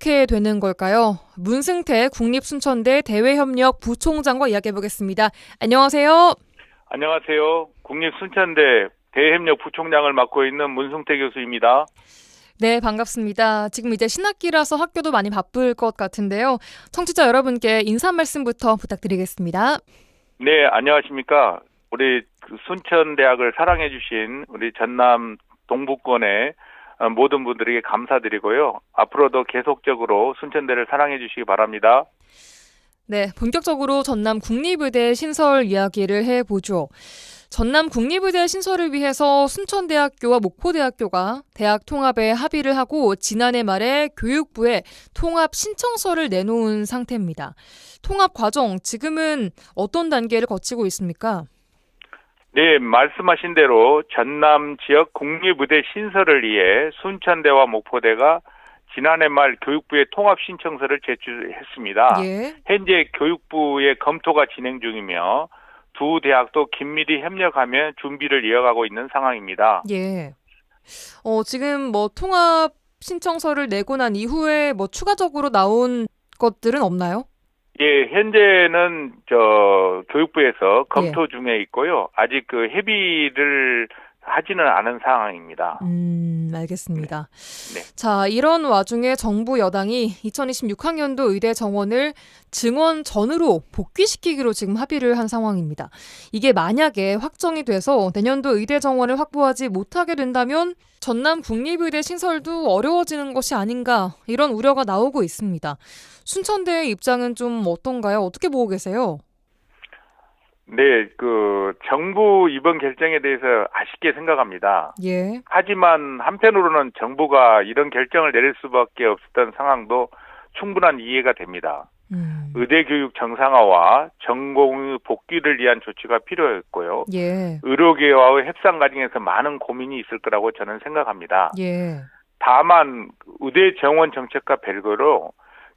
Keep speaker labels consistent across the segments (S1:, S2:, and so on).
S1: 어떻게 되는 걸까요? 문승태 국립순천대 대외협력 부총장과 이야기해보겠습니다. 안녕하세요.
S2: 안녕하세요. 국립순천대 대협력 부총장을 맡고 있는 문승태 교수입니다.
S1: 네, 반갑습니다. 지금 이제 신학기라서 학교도 많이 바쁠 것 같은데요. 청취자 여러분께 인사 말씀부터 부탁드리겠습니다.
S2: 네, 안녕하십니까. 우리 순천대학을 사랑해 주신 우리 전남 동부권의 모든 분들에게 감사드리고요. 앞으로도 계속적으로 순천대를 사랑해 주시기 바랍니다.
S1: 네, 본격적으로 전남 국립의대 신설 이야기를 해보죠. 전남 국립의대 신설을 위해서 순천대학교와 목포대학교가 대학 통합에 합의를 하고 지난해 말에 교육부에 통합 신청서를 내놓은 상태입니다. 통합 과정, 지금은 어떤 단계를 거치고 있습니까?
S2: 네, 말씀하신 대로 전남 지역 국립의대 신설을 위해 순천대와 목포대가 지난해 말 교육부에 통합 신청서를 제출했습니다.
S1: 예.
S2: 현재 교육부의 검토가 진행 중이며 두 대학도 긴밀히 협력하며 준비를 이어가고 있는 상황입니다.
S1: 예. 지금 통합 신청서를 내고 난 이후에 추가적으로 나온 것들은 없나요?
S2: 예, 현재는 교육부에서 검토 중에 있고요. 아직 협의를 하지는 않은 상황입니다.
S1: 알겠습니다.
S2: 네.
S1: 자, 이런 와중에 정부 여당이 2026학년도 의대 정원을 증원 전으로 복귀시키기로 지금 합의를 한 상황입니다. 이게 만약에 확정이 돼서 내년도 의대 정원을 확보하지 못하게 된다면 전남 국립의대 신설도 어려워지는 것이 아닌가 이런 우려가 나오고 있습니다. 순천대의 입장은 좀 어떤가요? 어떻게 보고 계세요?
S2: 네, 정부 이번 결정에 대해서 아쉽게 생각합니다.
S1: 예.
S2: 하지만 한편으로는 정부가 이런 결정을 내릴 수밖에 없었던 상황도 충분한 이해가 됩니다. 의대 교육 정상화와 전공의 복귀를 위한 조치가 필요했고요.
S1: 예.
S2: 의료계와의 협상 과정에서 많은 고민이 있을 거라고 저는 생각합니다.
S1: 예.
S2: 다만 의대 정원 정책과 별개로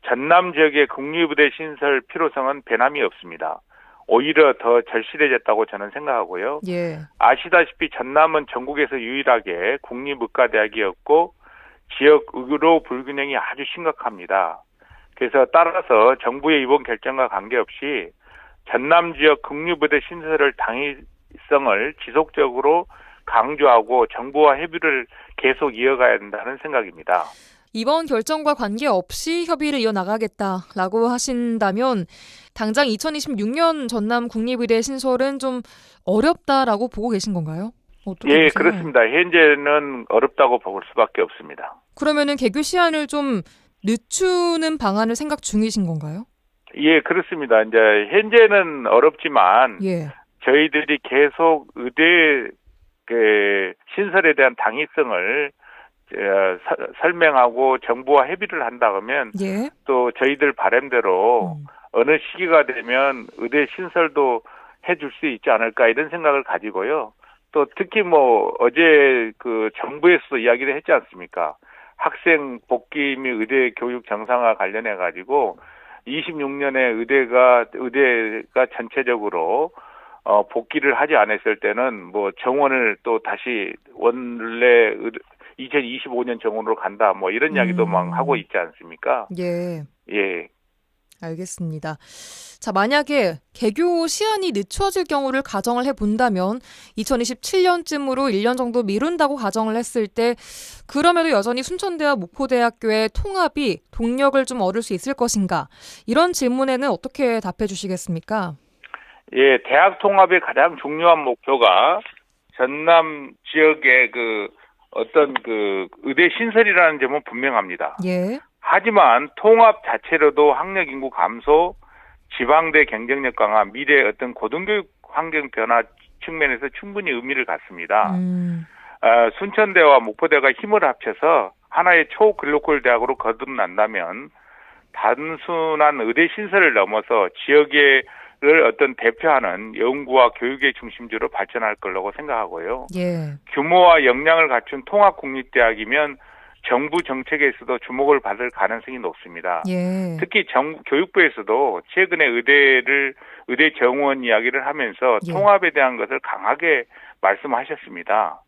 S2: 전남 지역의 국립의대 신설 필요성은 변함이 없습니다. 오히려 더 절실해졌다고 저는 생각하고요.
S1: 예.
S2: 아시다시피 전남은 전국에서 유일하게 국립의과대학이었고 지역 의료 불균형이 아주 심각합니다. 그래서 따라서 정부의 이번 결정과 관계없이 전남 지역 국립의대 신설을 당위성을 지속적으로 강조하고 정부와 협의를 계속 이어가야 된다는 생각입니다.
S1: 이번 결정과 관계없이 협의를 이어나가겠다라고 하신다면 당장 2026년 전남 국립의대 신설은 좀 어렵다라고 보고 계신 건가요? 어떻게
S2: 예,
S1: 보세요?
S2: 그렇습니다. 현재는 어렵다고 볼 수밖에 없습니다.
S1: 그러면은 개교 시한을 좀 늦추는 방안을 생각 중이신 건가요?
S2: 예, 그렇습니다. 이제 현재는 어렵지만
S1: 예.
S2: 저희들이 계속 의대 신설에 대한 당위성을 설명하고 정부와 협의를 한다 그러면
S1: 예.
S2: 또 저희들 바람대로 어느 시기가 되면 의대 신설도 해줄 수 있지 않을까 이런 생각을 가지고요. 또 특히 어제 정부에서도 이야기를 했지 않습니까? 학생 복귀 및 의대 교육 정상화 관련해 가지고 26년에 의대가 전체적으로 복귀를 하지 않았을 때는 정원을 또 다시 원래 2025년 정원으로 간다 이런 이야기도 막 하고 있지 않습니까?
S1: 예.
S2: 예.
S1: 알겠습니다. 자, 만약에 개교 시한이 늦춰질 경우를 가정을 해본다면 2027년쯤으로 1년 정도 미룬다고 가정을 했을 때 그럼에도 여전히 순천대와 목포대학교의 통합이 동력을 좀 얻을 수 있을 것인가? 이런 질문에는 어떻게 답해 주시겠습니까?
S2: 예, 대학 통합의 가장 중요한 목표가 전남 지역의 어떤 의대 신설이라는 점은 분명합니다.
S1: 예.
S2: 하지만 통합 자체로도 학력 인구 감소, 지방대 경쟁력 강화, 미래 어떤 고등교육 환경 변화 측면에서 충분히 의미를 갖습니다. 순천대와 목포대가 힘을 합쳐서 하나의 초글로컬 대학으로 거듭난다면 단순한 의대 신설을 넘어서 지역의 어떤 대표하는 연구와 교육의 중심지로 발전할 거라고 생각하고요.
S1: 예.
S2: 규모와 역량을 갖춘 통합국립대학이면 정부 정책에서도 주목을 받을 가능성이 높습니다.
S1: 예.
S2: 특히 교육부에서도 최근에 의대 정원 이야기를 하면서
S1: 예.
S2: 통합에 대한 것을 강하게 말씀하셨습니다.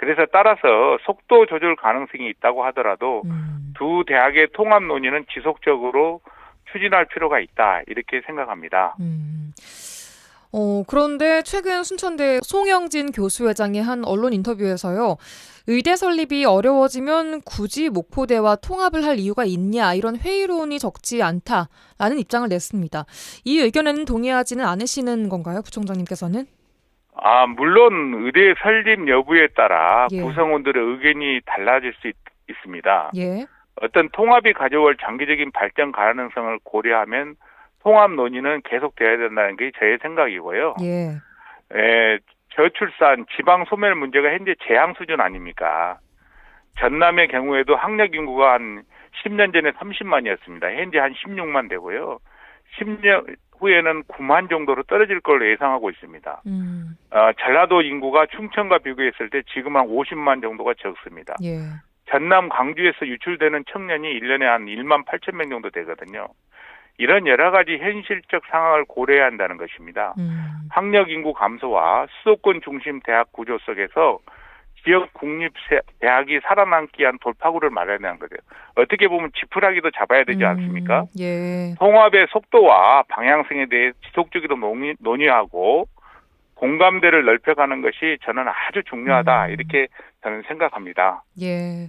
S2: 그래서 따라서 속도 조절 가능성이 있다고 하더라도 두 대학의 통합 논의는 지속적으로 추진할 필요가 있다. 이렇게 생각합니다.
S1: 그런데 최근 순천대 송영진 교수회장이 한 언론 인터뷰에서요. 의대 설립이 어려워지면 굳이 목포대와 통합을 할 이유가 있냐 이런 회의론이 적지 않다라는 입장을 냈습니다. 이 의견에는 동의하지는 않으시는 건가요, 부총장님께서는?
S2: 물론 의대 설립 여부에 따라
S1: 예.
S2: 구성원들의 의견이 달라질 수 있습니다.
S1: 예.
S2: 어떤 통합이 가져올 장기적인 발전 가능성을 고려하면 통합 논의는 계속돼야 된다는 게 저의 생각이고요.
S1: 예.
S2: 저출산, 지방 소멸 문제가 현재 재앙 수준 아닙니까? 전남의 경우에도 학력 인구가 한 10년 전에 30만이었습니다. 현재 한 16만 되고요. 10년 후에는 9만 정도로 떨어질 걸로 예상하고 있습니다. 전라도 인구가 충청과 비교했을 때 지금 한 50만 정도가 적습니다.
S1: 예.
S2: 전남 광주에서 유출되는 청년이 1년에 한 1만 8천 명 정도 되거든요. 이런 여러 가지 현실적 상황을 고려해야 한다는 것입니다. 학력 인구 감소와 수도권 중심 대학 구조 속에서 지역 국립 대학이 살아남기 위한 돌파구를 마련하는 거죠. 어떻게 보면 지푸라기도 잡아야 되지 않습니까?
S1: 예.
S2: 통합의 속도와 방향성에 대해 지속적으로 논의하고 공감대를 넓혀가는 것이 저는 아주 중요하다. 이렇게 저는 생각합니다.
S1: 예.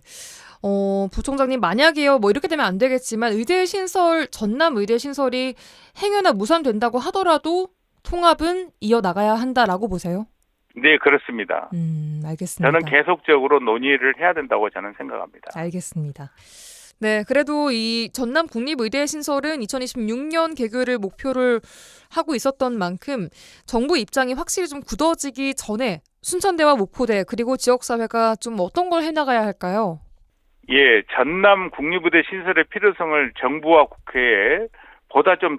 S1: 부총장님, 만약에요, 뭐 이렇게 되면 안 되겠지만 의대 신설, 전남 의대 신설이 행여나 무산된다고 하더라도 통합은 이어나가야 한다라고 보세요?
S2: 네, 그렇습니다.
S1: 알겠습니다.
S2: 저는 계속적으로 논의를 해야 된다고 저는 생각합니다.
S1: 알겠습니다. 네, 그래도 이 전남 국립의대 신설은 2026년 개교를 목표를 하고 있었던 만큼 정부 입장이 확실히 좀 굳어지기 전에 순천대와 목포대 그리고 지역사회가 좀 어떤 걸 해나가야 할까요?
S2: 예, 전남 국립의대 신설의 필요성을 정부와 국회에 보다 좀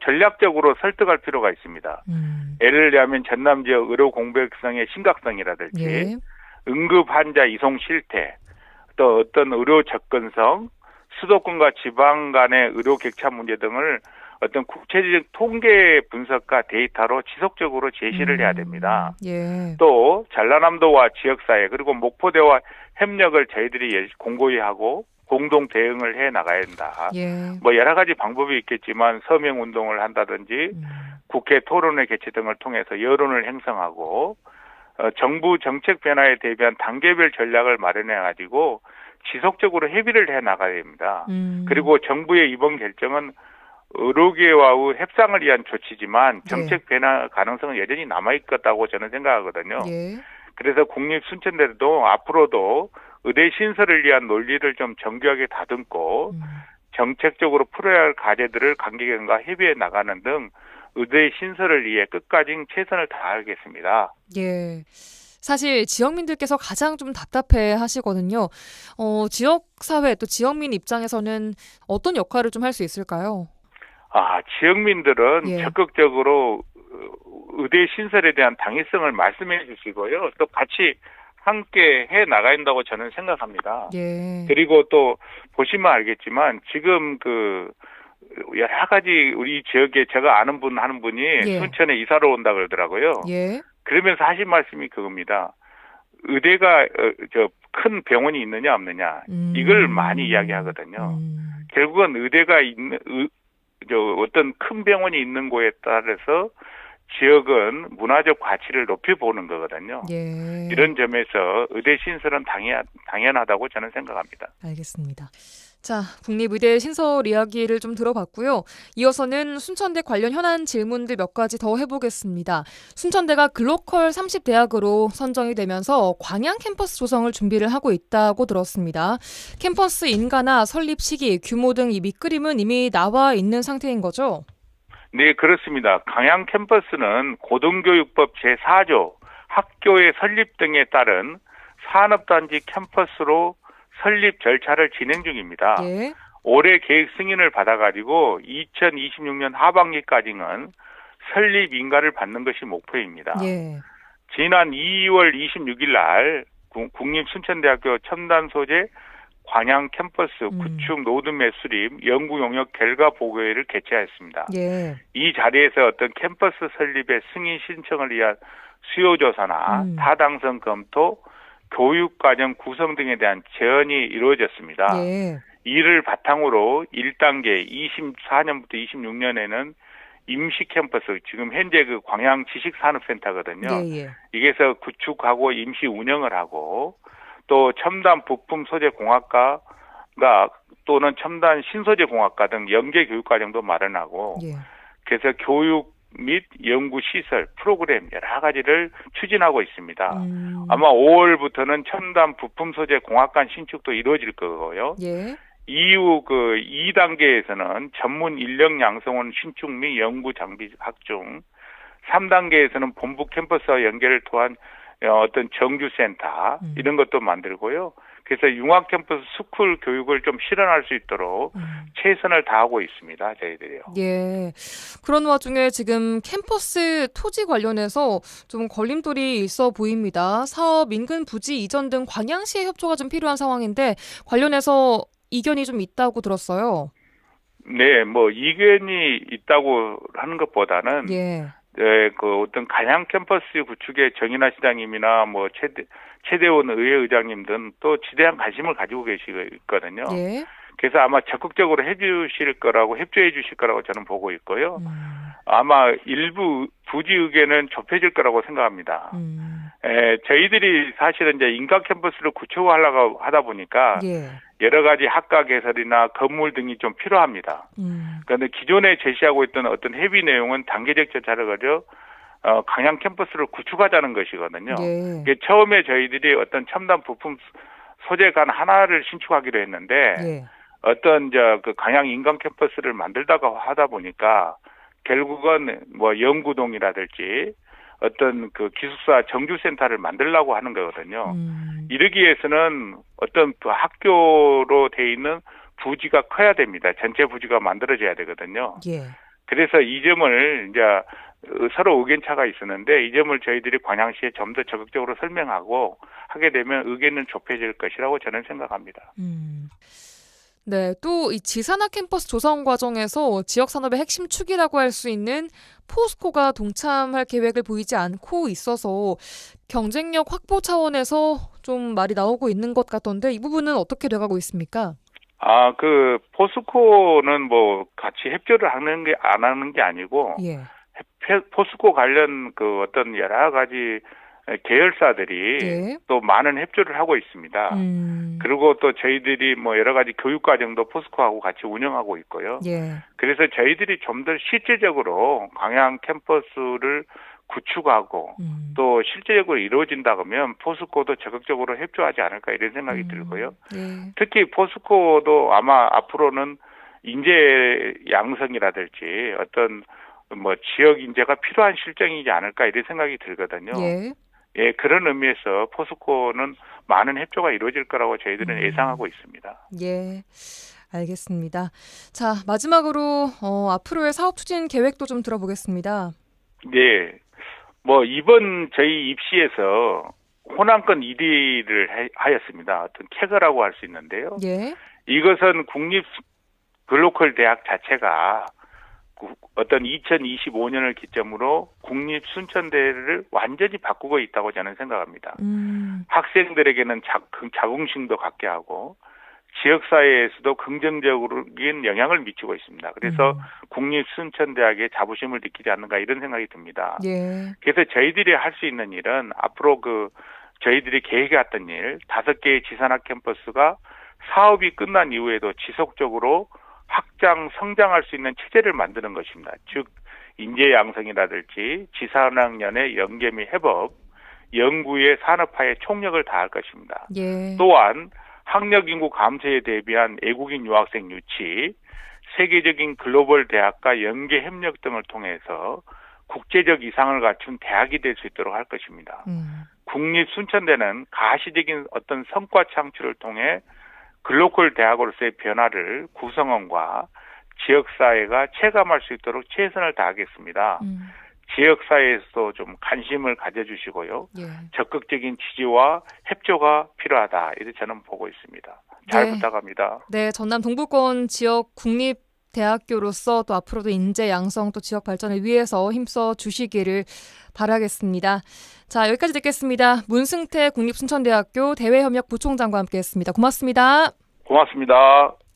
S2: 전략적으로 설득할 필요가 있습니다. 예를 들면 전남 지역 의료 공백성의 심각성이라든지
S1: 예.
S2: 응급 환자 이송 실태, 또 어떤 의료 접근성, 수도권과 지방 간의 의료 격차 문제 등을 어떤 구체적 통계 분석과 데이터로 지속적으로 제시를 해야 됩니다.
S1: 예.
S2: 또 전라남도와 지역사회 그리고 목포대와 협력을 저희들이 공고히 하고 공동 대응을 해 나가야 한다.
S1: 예.
S2: 뭐 여러 가지 방법이 있겠지만 서명 운동을 한다든지 국회 토론회 개최 등을 통해서 여론을 형성하고 정부 정책 변화에 대비한 단계별 전략을 마련해 가지고 지속적으로 협의를 해 나가야 됩니다. 그리고 정부의 이번 결정은 의료계와의 협상을 위한 조치지만 정책 변화 가능성은 여전히 남아있겠다고 저는 생각하거든요.
S1: 예.
S2: 그래서 국립순천대도 앞으로도 의대 신설을 위한 논리를 좀 정교하게 다듬고 정책적으로 풀어야 할 과제들을 관계기관과 협의해 나가는 등 의대 신설을 위해 끝까지 최선을 다하겠습니다.
S1: 예. 사실 지역민들께서 가장 좀 답답해 하시거든요. 지역사회 또 지역민 입장에서는 어떤 역할을 좀 할 수 있을까요?
S2: 지역민들은
S1: 예.
S2: 적극적으로 의대 신설에 대한 당위성을 말씀해 주시고요. 또 같이 함께 해 나가야 한다고 저는 생각합니다.
S1: 예.
S2: 그리고 또 보시면 알겠지만 지금 여러 가지 우리 지역에 제가 아는 하는 분이
S1: 예.
S2: 순천에 이사를 온다 그러더라고요.
S1: 예.
S2: 그러면서 하신 말씀이 그겁니다. 의대가 큰 병원이 있느냐 없느냐 이걸 많이 이야기하거든요. 결국은 의대가 있는 어떤 큰 병원이 있는 곳에 따라서 지역은 문화적 가치를 높여보는 거거든요.
S1: 예.
S2: 이런 점에서 의대 신설은 당연하다고 저는 생각합니다.
S1: 알겠습니다. 자, 국립의대 신설 이야기를 좀 들어봤고요. 이어서는 순천대 관련 현안 질문들 몇 가지 더 해보겠습니다. 순천대가 글로컬 30대학으로 선정이 되면서 광양 캠퍼스 조성을 준비를 하고 있다고 들었습니다. 캠퍼스 인가나 설립 시기, 규모 등 이 밑그림은 이미 나와 있는 상태인 거죠?
S2: 네, 그렇습니다. 광양 캠퍼스는 고등교육법 제4조 학교의 설립 등에 따른 산업단지 캠퍼스로 설립 절차를 진행 중입니다.
S1: 예.
S2: 올해 계획 승인을 받아가지고 2026년 하반기까지는 설립 인가를 받는 것이 목표입니다.
S1: 예.
S2: 지난 2월 26일 날 국립순천대학교 첨단 소재 광양 캠퍼스 구축 노드 매수림 연구 용역 결과 보고회를 개최했습니다.
S1: 예.
S2: 이 자리에서 어떤 캠퍼스 설립의 승인 신청을 위한 수요 조사나 타당성 검토, 교육과정 구성 등에 대한 제언이 이루어졌습니다.
S1: 예.
S2: 이를 바탕으로 1단계 24년부터 26년에는 임시 캠퍼스, 지금 현재 그 광양 지식산업센터거든요.
S1: 예.
S2: 이게서 구축하고 임시 운영을 하고, 또 첨단 부품 소재 공학과가 또는 첨단 신소재 공학과 등 연계 교육 과정도 마련하고,
S1: 예.
S2: 그래서 교육 및 연구 시설, 프로그램 여러 가지를 추진하고 있습니다. 아마 5월부터는 첨단 부품 소재 공학관 신축도 이루어질 거고요.
S1: 예.
S2: 이후 그 2단계에서는 전문 인력 양성원 신축 및 연구 장비 확충, 3단계에서는 본부 캠퍼스와 연결을 통한 어떤 정규센터 이런 것도 만들고요. 그래서 융합 캠퍼스 스쿨 교육을 좀 실현할 수 있도록 최선을 다하고 있습니다. 저희들이요.
S1: 예. 그런 와중에 지금 캠퍼스 토지 관련해서 좀 걸림돌이 있어 보입니다. 사업 인근 부지 이전 등 광양시의 협조가 좀 필요한 상황인데 관련해서 이견이 좀 있다고 들었어요.
S2: 네, 뭐 이견이 있다고 하는 것보다는
S1: 예.
S2: 그 어떤 간양 캠퍼스 구축에 정인하 시장님이나 뭐 최대원 의회의장님 등 또 지대한 관심을 가지고 계시거든요.
S1: 예.
S2: 그래서 아마 적극적으로 협조해 주실 거라고 저는 보고 있고요. 아마 일부 부지 의견은 좁혀질 거라고 생각합니다. 저희들이 사실은 이제 인간 캠퍼스를 구축하려고 하다 보니까
S1: 예.
S2: 여러 가지 학과 개설이나 건물 등이 좀 필요합니다. 그런데 기존에 제시하고 있던 어떤 협의 내용은 단계적 절차를 거쳐 광양 캠퍼스를 구축하자는 것이거든요.
S1: 예.
S2: 이게 처음에 저희들이 어떤 첨단 부품 소재관 하나를 신축하기로 했는데
S1: 예.
S2: 어떤 그 광양 인간 캠퍼스를 만들다가 하다 보니까 결국은 뭐 연구동이라든지 어떤 그 기숙사 정규센터를 만들려고 하는 거거든요. 이러기 위해서는 어떤 그 학교로 돼 있는 부지가 커야 됩니다. 전체 부지가 만들어져야 되거든요.
S1: 예.
S2: 그래서 이 점을 이제 서로 의견차가 있었는데 이 점을 저희들이 광양시에 좀 더 적극적으로 설명하고 하게 되면 의견은 좁혀질 것이라고 저는 생각합니다.
S1: 네, 또 이 지산학 캠퍼스 조성 과정에서 지역 산업의 핵심 축이라고 할 수 있는 포스코가 동참할 계획을 보이지 않고 있어서 경쟁력 확보 차원에서 좀 말이 나오고 있는 것 같던데 이 부분은 어떻게 돼가고 있습니까?
S2: 그 포스코는 뭐 같이 협조를 안 하는 게 아니고
S1: 예.
S2: 포스코 관련 그 어떤 여러 가지 계열사들이
S1: 예.
S2: 또 많은 협조를 하고 있습니다. 그리고 또 저희들이 뭐 여러 가지 교육 과정도 포스코하고 같이 운영하고 있고요.
S1: 예.
S2: 그래서 저희들이 좀 더 실질적으로 광양 캠퍼스를 구축하고 또 실질적으로 이루어진다 그러면 포스코도 적극적으로 협조하지 않을까 이런 생각이 들고요.
S1: 예.
S2: 특히 포스코도 아마 앞으로는 인재 양성이라든지 어떤 뭐 지역 인재가 필요한 실정이지 않을까 이런 생각이 들거든요.
S1: 예.
S2: 예, 그런 의미에서 포스코는 많은 협조가 이루어질 거라고 저희들은 예상하고 있습니다.
S1: 예. 알겠습니다. 자, 마지막으로 앞으로의 사업 추진 계획도 좀 들어보겠습니다.
S2: 네. 뭐 이번 저희 입시에서 호남권 1위를 하였습니다. 어떤 쾌거라고 할 수 있는데요.
S1: 예.
S2: 이것은 국립 글로컬 대학 자체가 어떤 2025년을 기점으로 국립 순천대를 완전히 바꾸고 있다고 저는 생각합니다. 학생들에게는 자긍심도 갖게 하고 지역사회에서도 긍정적인 영향을 미치고 있습니다. 그래서 국립 순천대학에 자부심을 느끼지 않는가 이런 생각이 듭니다.
S1: 예.
S2: 그래서 저희들이 할 수 있는 일은 앞으로 저희들이 계획해왔던 일 5개의 지산학 캠퍼스가 사업이 끝난 이후에도 지속적으로 확장, 성장할 수 있는 체제를 만드는 것입니다. 즉 인재 양성이라든지 지산학년의 연계 및 협업, 연구의 산업화에 총력을 다할 것입니다.
S1: 예.
S2: 또한 학력 인구 감소에 대비한 외국인 유학생 유치, 세계적인 글로벌 대학과 연계 협력 등을 통해서 국제적 이상을 갖춘 대학이 될 수 있도록 할 것입니다. 국립 순천대는 가시적인 어떤 성과 창출을 통해 글로컬 대학으로서의 변화를 구성원과 지역사회가 체감할 수 있도록 최선을 다하겠습니다. 지역사회에서도 좀 관심을 가져주시고요.
S1: 예.
S2: 적극적인 지지와 협조가 필요하다. 이렇게 저는 보고 있습니다. 잘
S1: 네.
S2: 부탁합니다.
S1: 네, 전남 동부권 지역 국립 대학교로서 또 앞으로도 인재 양성 또 지역 발전을 위해서 힘써 주시기를 바라겠습니다. 자, 여기까지 듣겠습니다. 문승태 국립순천대학교 대외협력 부총장과 함께했습니다. 고맙습니다.
S2: 고맙습니다.